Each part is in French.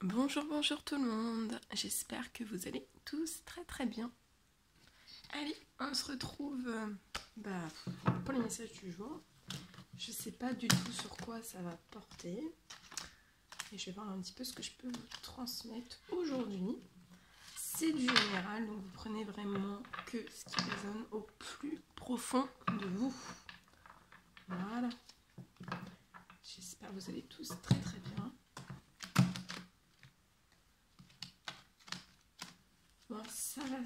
Bonjour, bonjour tout le monde. J'espère que vous allez tous très bien. Allez, on se retrouve pour les messages du jour. Je sais pas du tout sur quoi ça va porter. Et je vais voir un petit peu ce que je peux vous transmettre aujourd'hui. C'est du général, donc vous prenez vraiment que ce qui résonne au plus profond de vous. Voilà. J'espère que vous allez tous très bien. Bon, ça va. Alors,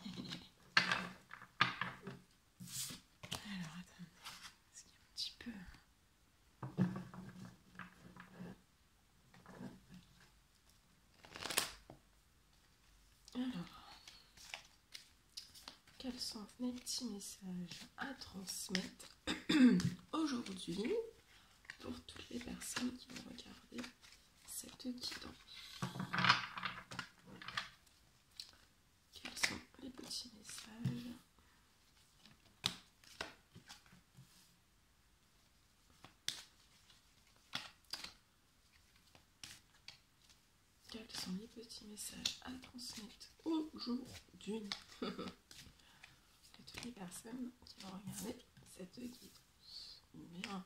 attendez. Est-ce qu'il y a un petit peu... Alors, quels sont les petits messages à transmettre aujourd'hui pour toutes les personnes qui vont regarder cette guidance? Quels sont les petits messages? Quels sont les petits messages à transmettre aujourd'hui à toutes les personnes qui vont regarder cette guidance? Bien.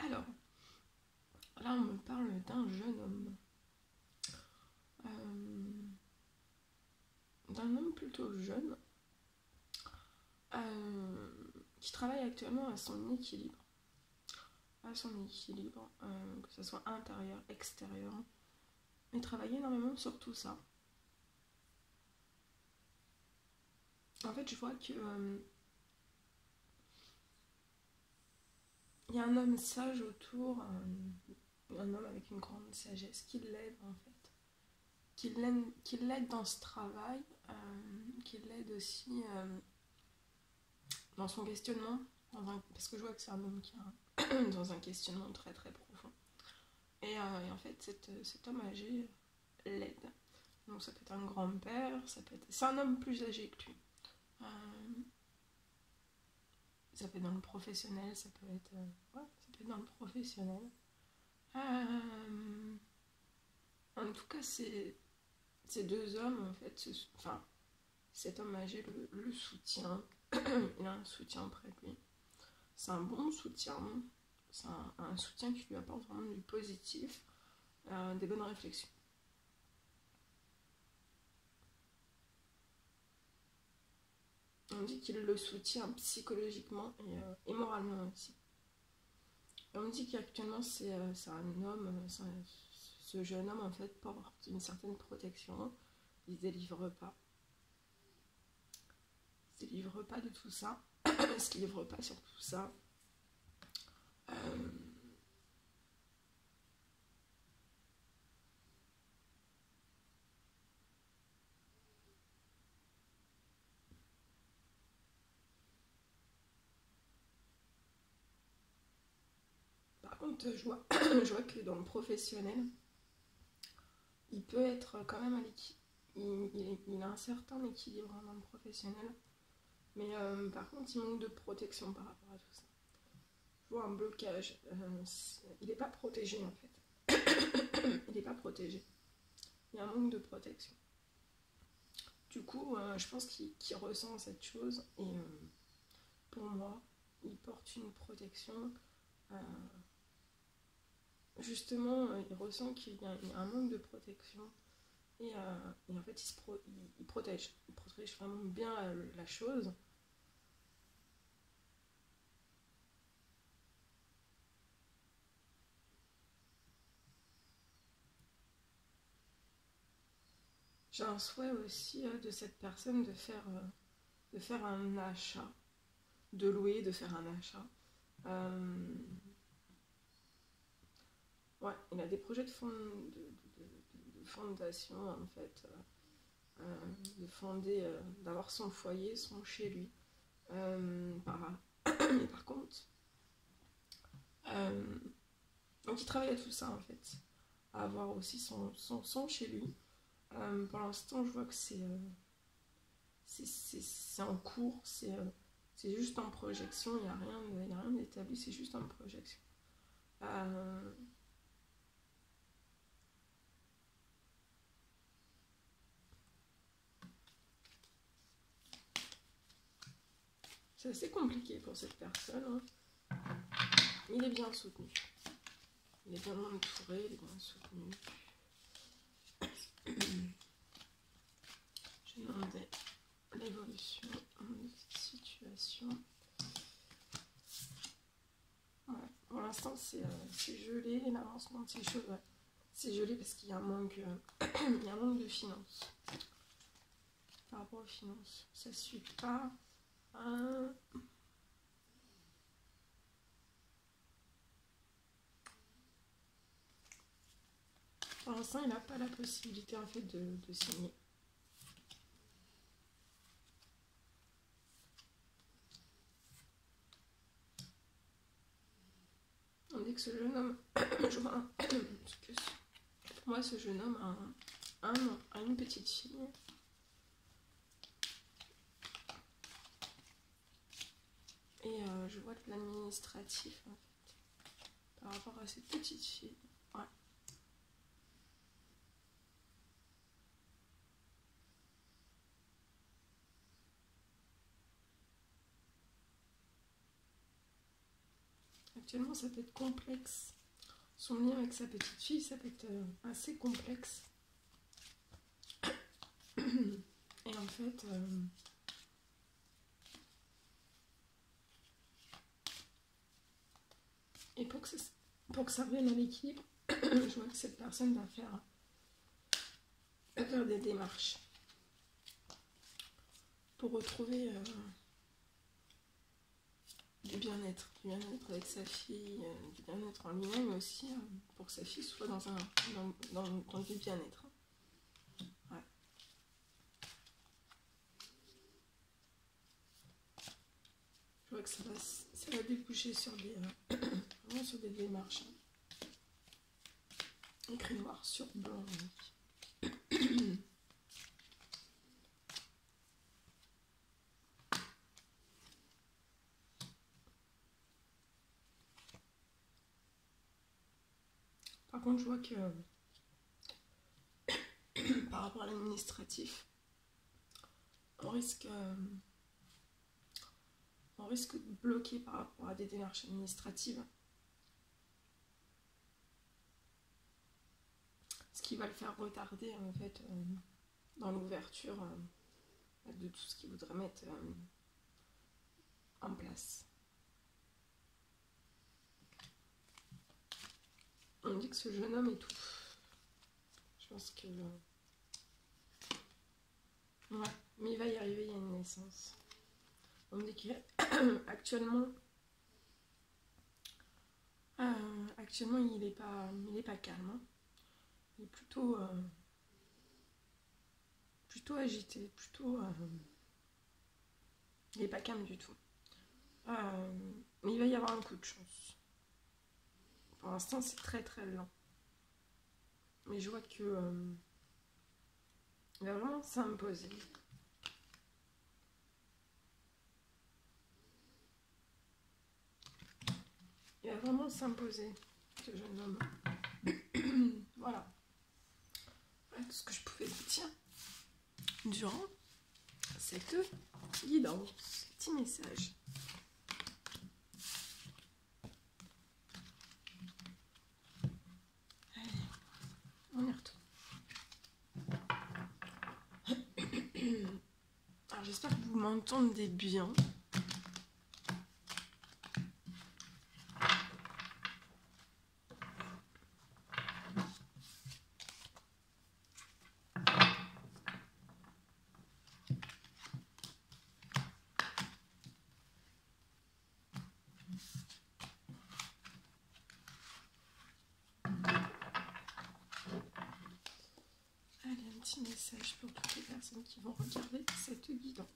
Alors, là on me parle d'un jeune homme. D'un homme plutôt jeune qui travaille actuellement à son équilibre. Que ce soit intérieur, extérieur, mais travailler énormément sur tout ça. En fait, je vois que il y a un homme sage autour, un homme avec une grande sagesse qui l'aide en fait, qui l'aide dans ce travail, qui l'aide aussi dans son questionnement, parce que je vois que c'est un homme qui a dans un questionnement très profond. Et en fait, cet homme âgé l'aide. Donc ça peut être un grand-père, c'est un homme plus âgé que lui. Ça peut être dans le professionnel, ça peut être dans le professionnel. En tout cas, ces deux hommes, en fait, cet homme âgé le soutient. Il a un soutien près de lui. C'est un bon soutien. C'est un soutien qui lui apporte vraiment du positif, des bonnes réflexions. On dit qu'il le soutient psychologiquement et moralement aussi. Et on dit qu'actuellement c'est un homme, ce jeune homme en fait porte une certaine protection. Il ne se délivre pas. Il ne se délivre pas de tout ça. Il ne se livre pas sur tout ça. Par contre, je vois que dans le professionnel, il peut être quand même à l'équilibre. Il a un certain équilibre dans le professionnel. Mais par contre, il manque de protection par rapport à tout ça. Je vois un blocage. Il n'est pas protégé en fait. Il n'est pas protégé. Il y a un manque de protection. Du coup, je pense qu'il ressent cette chose. Et pour moi, il porte une protection. Justement, il ressent qu'il y a un manque de protection. Et en fait, il protège. Il protège vraiment bien la chose. J'ai un souhait aussi de cette personne de faire de faire un achat, de louer, de faire un achat. Ouais, il a des projets de fondation en fait, de fonder, d'avoir son foyer, son chez lui. Mais par contre, donc il travaille à tout ça en fait, à avoir aussi son chez lui. Pour l'instant, je vois que c'est en cours, c'est juste en projection, il n'y a rien d'établi, c'est juste en projection. C'est assez compliqué pour cette personne, hein. Il est bien soutenu. Il est bien entouré, il est bien soutenu. Je demandais l'évolution de cette situation. Ouais. Pour l'instant, c'est gelé, l'avancement de ces choses. Ouais. C'est gelé parce qu'il y a un manque, il y a un manque de finances. Par rapport aux finances, ça ne suit pas. Pour l'instant, il n'a pas la possibilité en fait de signer. On dit que ce jeune homme, pour moi, ce jeune homme a une petite fille. Et je vois de l'administratif en fait, par rapport à cette petite fille. Ouais. Actuellement, ça peut être complexe. Son lien avec sa petite fille, ça peut être assez complexe. Et en fait, et pour que ça revienne à l'équilibre, je vois que cette personne va faire des démarches pour retrouver du bien-être avec sa fille, du bien-être en lui-même, mais aussi pour que sa fille soit dans du bien-être. Ouais. Je vois que ça va déboucher sur vraiment sur des démarches. Écrit noir sur blanc. Par contre, je vois que par rapport à l'administratif, on risque de bloquer par rapport à des démarches administratives. Ce qui va le faire retarder en fait dans l'ouverture de tout ce qu'il voudrait mettre en place. On dit que ce jeune homme étouffe. Je pense que... ouais, mais il va y arriver, il y a une naissance. On me dit qu'actuellement, il n'est pas calme. Hein. Il est plutôt agité, il n'est pas calme du tout. Mais il va y avoir un coup de chance. Pour l'instant, c'est très très lent. Mais je vois que il va vraiment s'imposer. Il va vraiment s'imposer, ce jeune homme. Voilà. Voilà tout ce que je pouvais vous dire durant cette guidance, ce petit message. Allez, on y retourne. Alors j'espère que vous m'entendez bien. petit message pour toutes les personnes qui vont regarder cette guidance.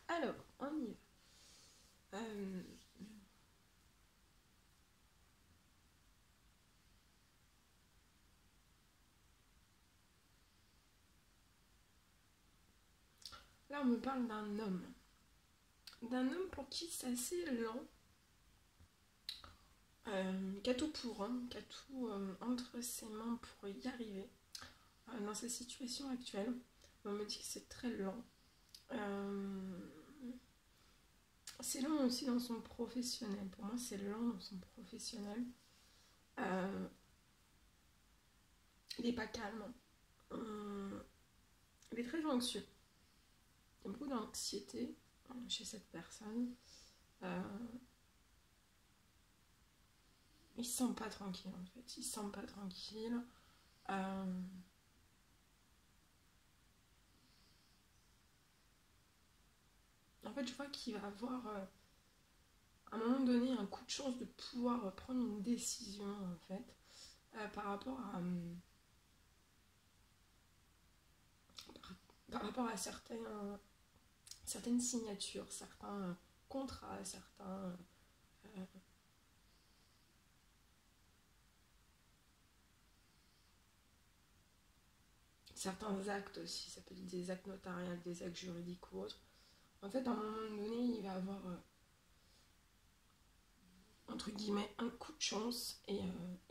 Alors, on y va. Là, on me parle d'un homme. D'un homme pour qui c'est assez lent. Qui a tout pour, qui a tout entre ses mains pour y arriver. Dans sa situation actuelle, on me dit que c'est très lent. C'est lent aussi dans son professionnel. Pour moi, c'est lent dans son professionnel. Il n'est pas calme. Il est très anxieux. Il y a beaucoup d'anxiété chez cette personne. Il se sent pas tranquille en fait. Il se sent pas tranquille. En fait, je vois qu'il va avoir à un moment donné un coup de chance de pouvoir prendre une décision en fait par rapport à certaines signatures, certains contrats, certains actes aussi. Ça peut être des actes notariaux, des actes juridiques ou autres. En fait, à un moment donné, il va avoir entre guillemets un coup de chance et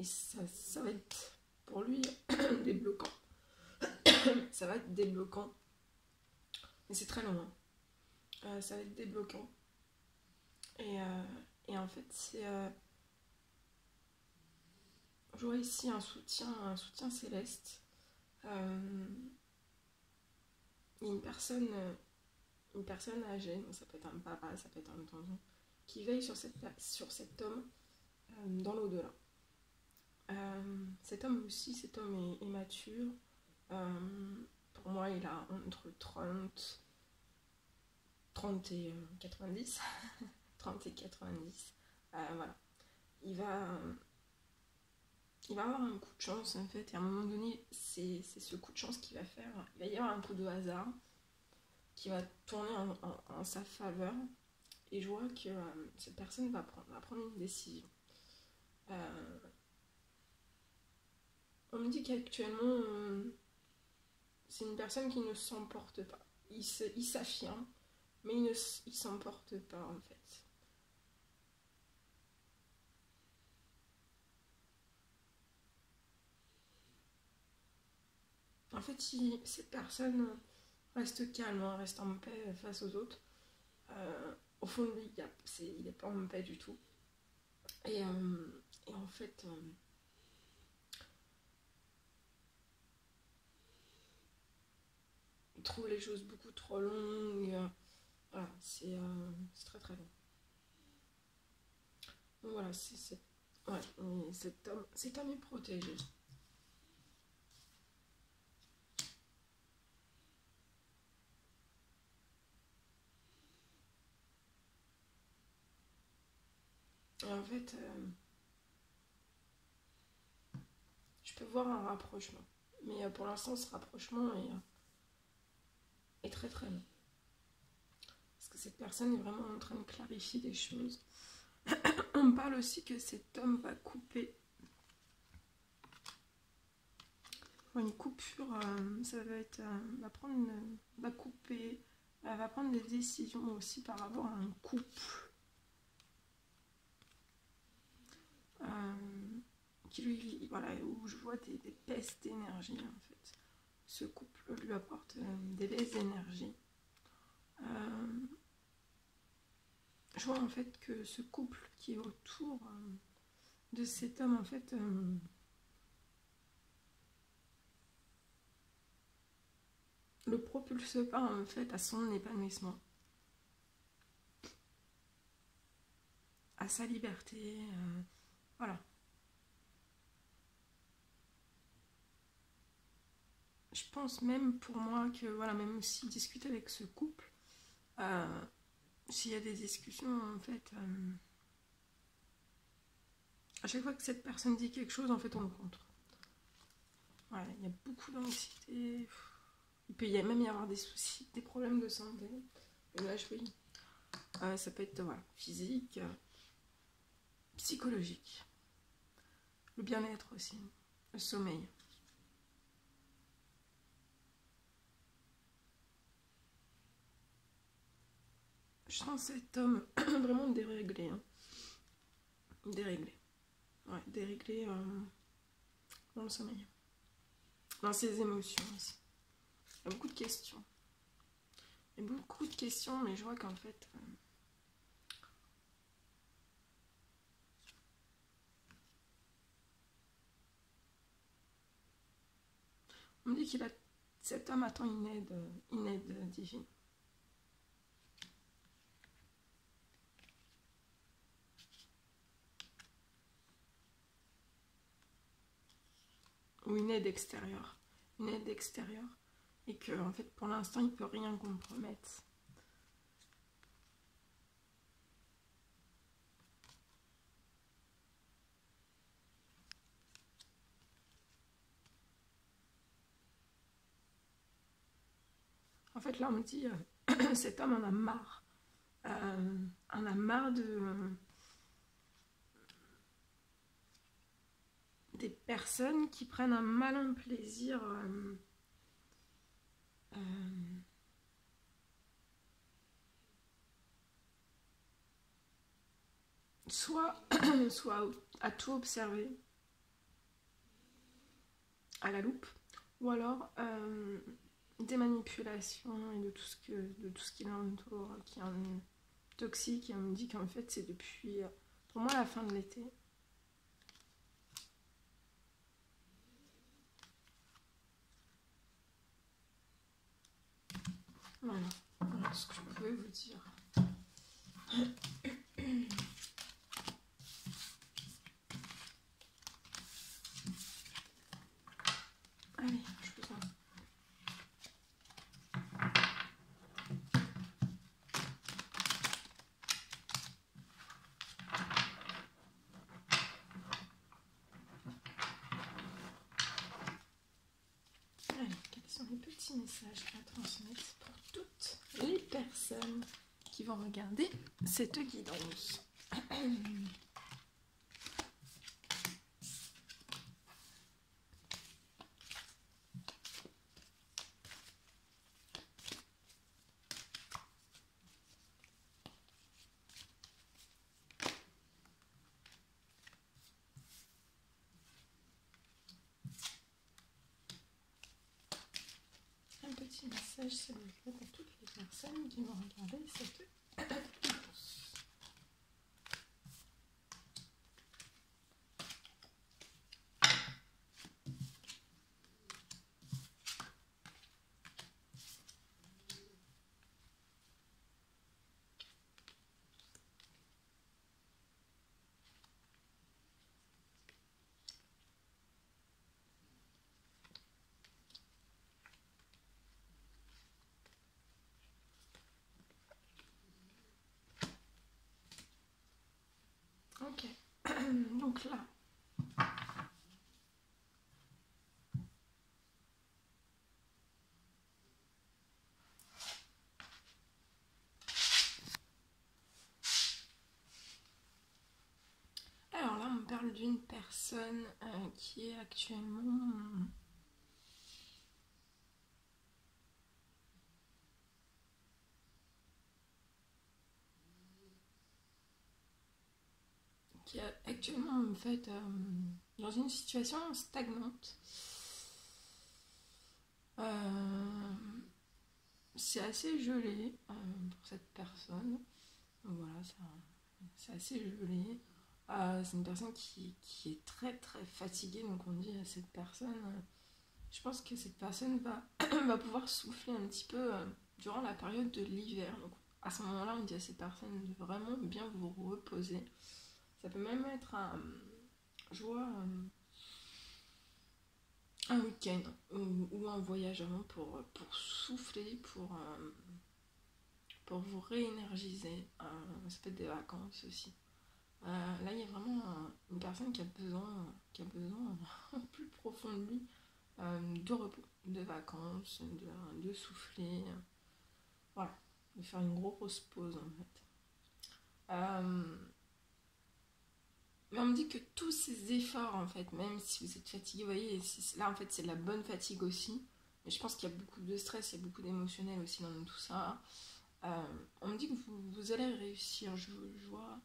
ça va être pour lui débloquant. Ça va être débloquant, mais c'est très long. Ça va être débloquant et en fait c'est je vois ici un soutien céleste. Il y a une personne âgée, donc ça peut être un papa, ça peut être un tonton, qui veille sur cet homme dans l'au-delà. Cet homme est mature. Pour moi, il a entre 30 et 90. 30 et 90. Voilà. Il va avoir un coup de chance en fait, et à un moment donné, c'est ce coup de chance qui va faire. Il va y avoir un coup de hasard qui va tourner en sa faveur, et je vois que cette personne va prendre une décision. On me dit qu'actuellement, c'est une personne qui ne s'emporte pas. Il s'affirme, mais il s'emporte pas en fait. En fait, cette personne reste calme, reste en paix face aux autres. Au fond de lui, il n'est pas en paix du tout. Et en fait, il trouve les choses beaucoup trop longues. Voilà, c'est très très long. Donc voilà, cet homme est protégé. en fait, je peux voir un rapprochement. Mais pour l'instant, ce rapprochement est très très long. Parce que cette personne est vraiment en train de clarifier des choses. On me parle aussi que cet homme va couper. Une coupure, ça va être... va couper, va prendre des décisions aussi par rapport à un couple. Qui lui, voilà, où je vois des baisses d'énergie en fait. Ce couple lui apporte des baisses d'énergie. Je vois en fait que ce couple qui est autour de cet homme en fait le propulse pas en fait à son épanouissement, à sa liberté, voilà. Je pense même pour moi que voilà, même s'il discute avec ce couple, s'il y a des discussions en fait, à chaque fois que cette personne dit quelque chose, en fait on le contre. Voilà, il y a beaucoup d'anxiété. Il peut même y avoir des soucis, des problèmes de santé. Et là, je oui. Ça peut être voilà, physique, psychologique. Le bien-être aussi. Le sommeil. Je sens cet homme vraiment déréglé. Hein. Déréglé. Ouais, déréglé dans le sommeil. Dans ses émotions aussi. Il y a beaucoup de questions. Il y a beaucoup de questions, mais je vois qu'en fait... on me dit qu'il a... cet homme attend une aide divine. Ou une aide extérieure. Une aide extérieure. Et que, en fait, pour l'instant, il ne peut rien compromettre. En fait, là, on me dit, cet homme en a marre. En a marre des personnes qui prennent un malin plaisir soit à tout observer à la loupe, ou alors des manipulations et de tout ce qui l'entoure, qui est toxique. Et on me dit qu'en fait c'est depuis pour moi la fin de l'été. Voilà ce que je pouvais vous dire. Allez, je vous en... Allez, quels sont les petits messages à transmettre pour toutes les personnes qui vont regarder cette guidance? Un petit message s'il vous plaît pour toutes les personnes qui vont regarder cette guidance. Donc là, alors là, on me parle d'une personne qui est actuellement en fait dans une situation stagnante. C'est assez gelé pour cette personne. Donc voilà, c'est assez gelé. C'est une personne qui est très très fatiguée. Donc on dit à cette personne, je pense que cette personne va, va pouvoir souffler un petit peu durant la période de l'hiver. Donc à ce moment-là, on dit à cette personne de vraiment bien vous reposer. Ça peut même être je vois, un week-end ou un voyage avant pour souffler, pour vous réénergiser. Ça peut être des vacances aussi. Là, il y a vraiment une personne qui a besoin plus profond de lui, de repos, de vacances, de souffler. Voilà, de faire une grosse pause en fait. Mais on me dit que tous ces efforts, en fait, même si vous êtes fatigué, vous voyez, là en fait c'est de la bonne fatigue aussi. Mais je pense qu'il y a beaucoup de stress, il y a beaucoup d'émotionnel aussi dans tout ça. On me dit que vous allez réussir. Je vois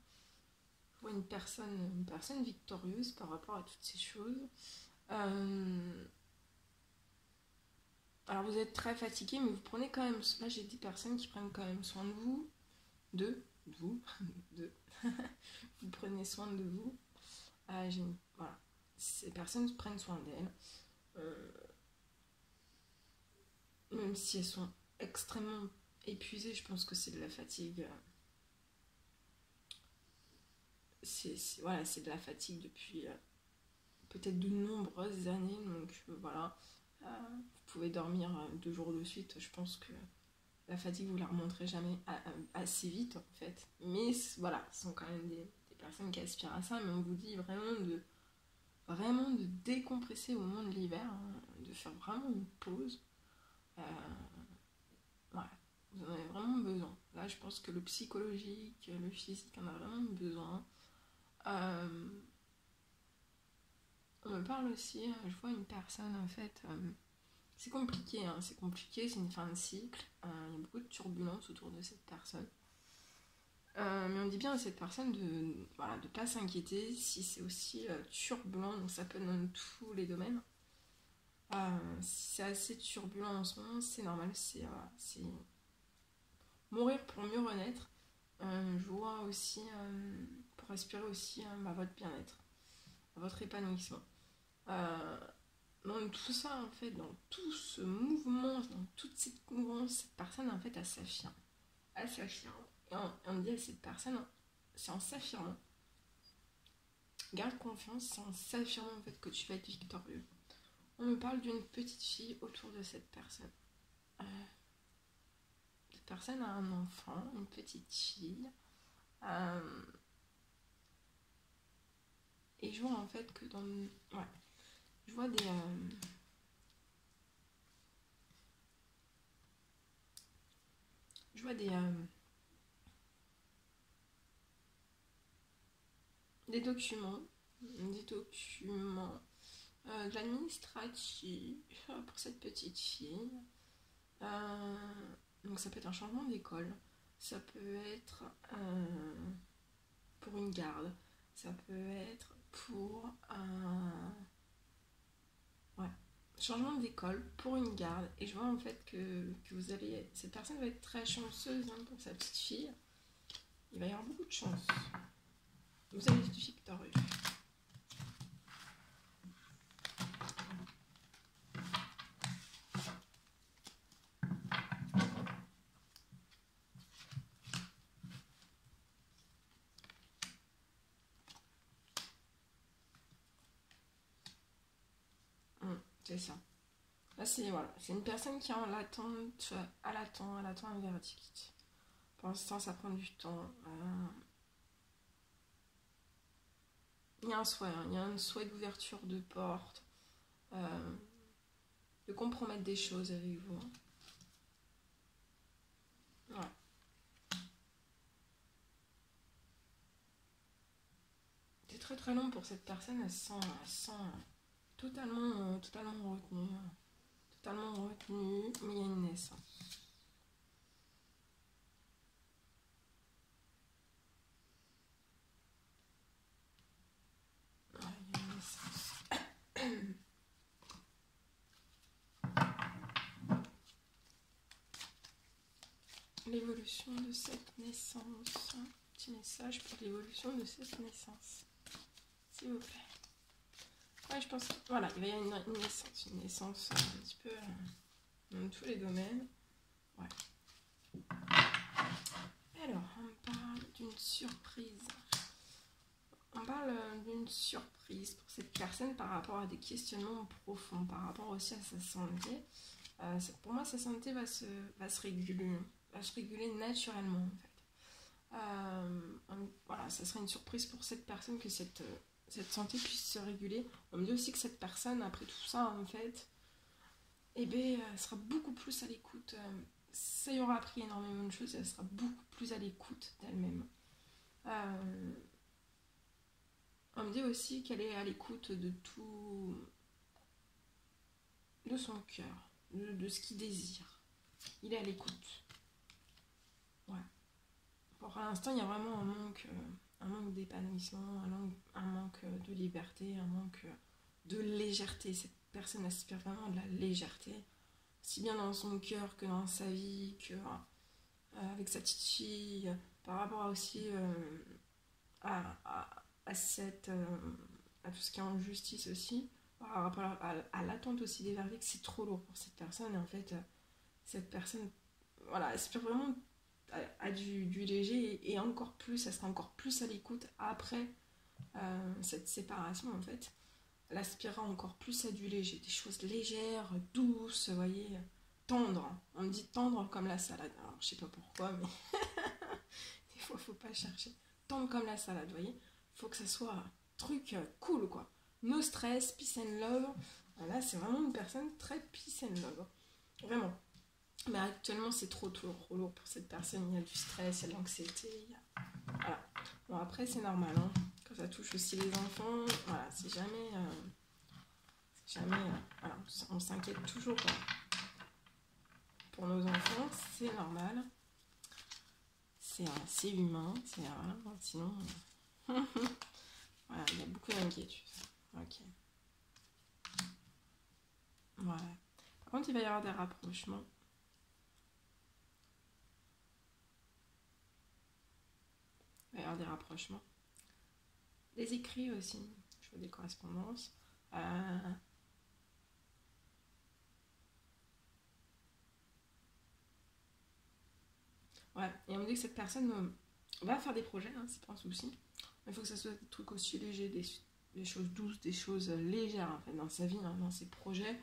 une personne victorieuse par rapport à toutes ces choses. Alors vous êtes très fatigué, mais vous prenez quand même. Là j'ai des personnes qui prennent quand même soin de vous. Vous. Vous prenez soin de vous. Voilà. Ces personnes prennent soin d'elles. Même si elles sont extrêmement épuisées, je pense que c'est de la fatigue. Voilà, c'est de la fatigue depuis peut-être de nombreuses années. Donc voilà. Vous pouvez dormir 2 jours de suite. Je pense que la fatigue, vous la remonterez jamais assez vite en fait. Mais voilà, ce sont quand même des personnes qui aspirent à ça. Mais on vous dit vraiment de décompresser au moment de l'hiver, hein, de faire vraiment une pause. Voilà, vous en avez vraiment besoin. Là, je pense que le psychologique, le physique en a vraiment besoin. On me parle aussi, je vois une personne en fait, c'est compliqué, hein, c'est une fin de cycle, il y a beaucoup de turbulences autour de cette personne. Mais on dit bien à cette personne de voilà, de pas s'inquiéter si c'est aussi turbulent, donc ça peut être dans tous les domaines. Si c'est assez turbulent en ce moment, c'est normal, c'est mourir pour mieux renaître. Je vois aussi, pour aspirer aussi à votre bien-être, à votre épanouissement. Dans tout ça, en fait, dans tout ce mouvement, dans toute cette mouvance, cette personne, en fait, elle s'affirme. Elle s'affirme. Et on dit à cette personne, c'est en s'affirmant. Garde confiance, c'est en s'affirmant, en fait, que tu vas être victorieux. On me parle d'une petite fille autour de cette personne. Cette personne a un enfant, une petite fille. Et je vois en fait que dans... Ouais. Je vois des documents. De l'administratif pour cette petite fille. Donc ça peut être un changement d'école. Ça peut être pour une garde. Ça peut être pour un... Ouais. Changement d'école pour une garde. Et je vois en fait que vous allez... Cette personne va être très chanceuse pour sa petite fille. Il va y avoir beaucoup de chance. Vous allez être victorieux. C'est ça. Là, c'est une personne qui est en l'attente, elle attend un verdict. Pour l'instant, ça prend du temps. il y a un souhait, hein, il y a un souhait d'ouverture de porte, de compromettre des choses avec vous. Ouais. C'est très très long pour cette personne, elle se sent totalement, totalement retenue. Totalement retenue, mais il y a une naissance. Ouais, il y a une naissance. L'évolution de cette naissance. Un petit message pour l'évolution de cette naissance. S'il vous plaît. Ouais, je pense que voilà, il va y avoir une naissance un petit peu dans tous les domaines. Ouais. Alors, on parle d'une surprise. On parle d'une surprise pour cette personne par rapport à des questionnements profonds, par rapport aussi à sa santé. Pour moi, sa santé va se réguler naturellement en fait. Voilà, ça serait une surprise pour cette personne que cette santé puisse se réguler. On me dit aussi que cette personne, après tout ça, en fait, sera beaucoup plus à l'écoute. Ça y aura appris énormément de choses et elle sera beaucoup plus à l'écoute d'elle-même. On me dit aussi qu'elle est à l'écoute de tout, de son cœur, de ce qu'il désire. Il est à l'écoute. Ouais. Pour l'instant, il y a vraiment un manque d'épanouissement, un manque de liberté, un manque de légèreté. Cette personne aspire vraiment de la légèreté, si bien dans son cœur que dans sa vie, que avec sa petite fille, par rapport aussi à tout ce qui est en justice aussi, par rapport à l'attente aussi des verdicts. C'est trop lourd pour cette personne, et en fait, cette personne, voilà, aspire vraiment à du léger, et encore plus, elle sera encore plus à l'écoute après cette séparation, en fait. Elle aspirera encore plus à du léger, des choses légères, douces, vous voyez, tendres. On me dit tendre comme la salade. Alors, je sais pas pourquoi, mais des fois, faut pas chercher. Tendre comme la salade, vous voyez. Faut que ça soit un truc cool, quoi. No stress, peace and love. Là, c'est vraiment une personne très peace and love. Vraiment. Mais actuellement, c'est trop lourd pour cette personne. Il y a du stress, il y a de l'anxiété. Voilà. Bon, après, c'est normal, hein. Quand ça touche aussi les enfants, voilà, c'est jamais... voilà, on s'inquiète toujours pour nos enfants, c'est normal. C'est humain, voilà, sinon... voilà, il y a beaucoup d'inquiétudes. Ok. Voilà. Par contre, il va y avoir des rapprochements. Il va y avoir des rapprochements. Des écrits aussi. Je vois des correspondances. Ouais, et on me dit que cette personne va faire des projets, hein, c'est pas un souci. Mais il faut que ça soit des trucs aussi légers, des choses douces, des choses légères en fait, dans sa vie, hein, dans ses projets.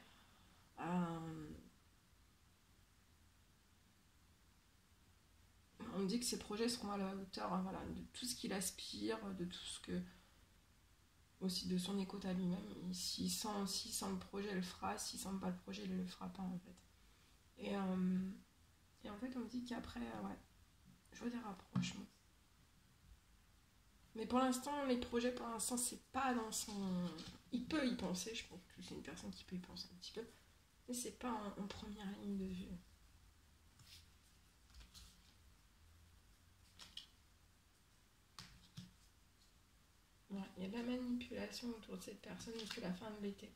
On me dit que ses projets seront à la hauteur, hein, voilà, de tout ce qu'il aspire, de tout ce que... aussi de son écoute à lui-même. S'il sent le projet, il le fera. S'il sent pas le projet, il le fera pas en fait. Et en fait, on me dit qu'après, ouais, je vois des rapprochements. Mais pour l'instant, les projets, pour l'instant, c'est pas dans son... Il peut y penser, je pense que c'est une personne qui peut y penser un petit peu. Mais c'est pas en première ligne de vue. Ouais, il y a de la manipulation autour de cette personne depuis la fin de l'été.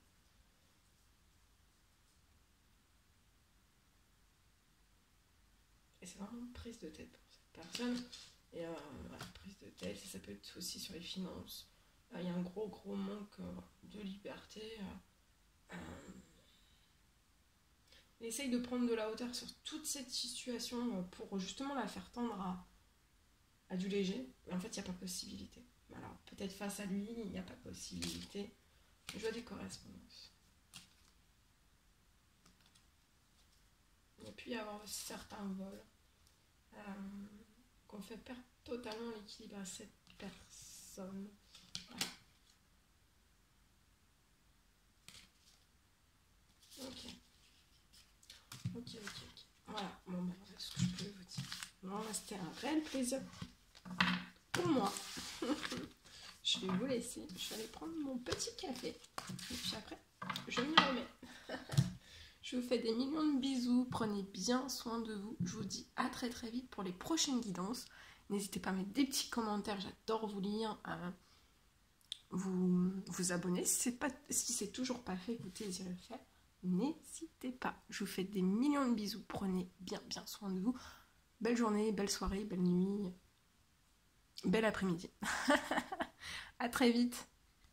Et c'est vraiment une prise de tête pour cette personne. Et prise de tête, ça peut être aussi sur les finances. Il y a un gros manque de liberté. Il essaye de prendre de la hauteur sur toute cette situation pour justement la faire tendre à du léger. Mais en fait, il n'y a pas possibilité. Alors, peut-être face à lui, il n'y a pas possibilité. Je vois des correspondances. Il peut y avoir aussi certains vols qu'on fait perdre totalement l'équilibre à cette personne. Voilà. c'était un réel plaisir pour moi. Je vais vous laisser. Je vais aller prendre mon petit café. Et puis après, je m'y remets. Je vous fais des millions de bisous. Prenez bien soin de vous. Je vous dis à très très vite pour les prochaines guidances. N'hésitez pas à mettre des petits commentaires. J'adore vous lire. Vous abonner. Si c'est toujours pas fait, vous désirez le faire. N'hésitez pas. Je vous fais des millions de bisous. Prenez bien soin de vous. Belle journée, belle soirée, belle nuit, bel après-midi. À très vite.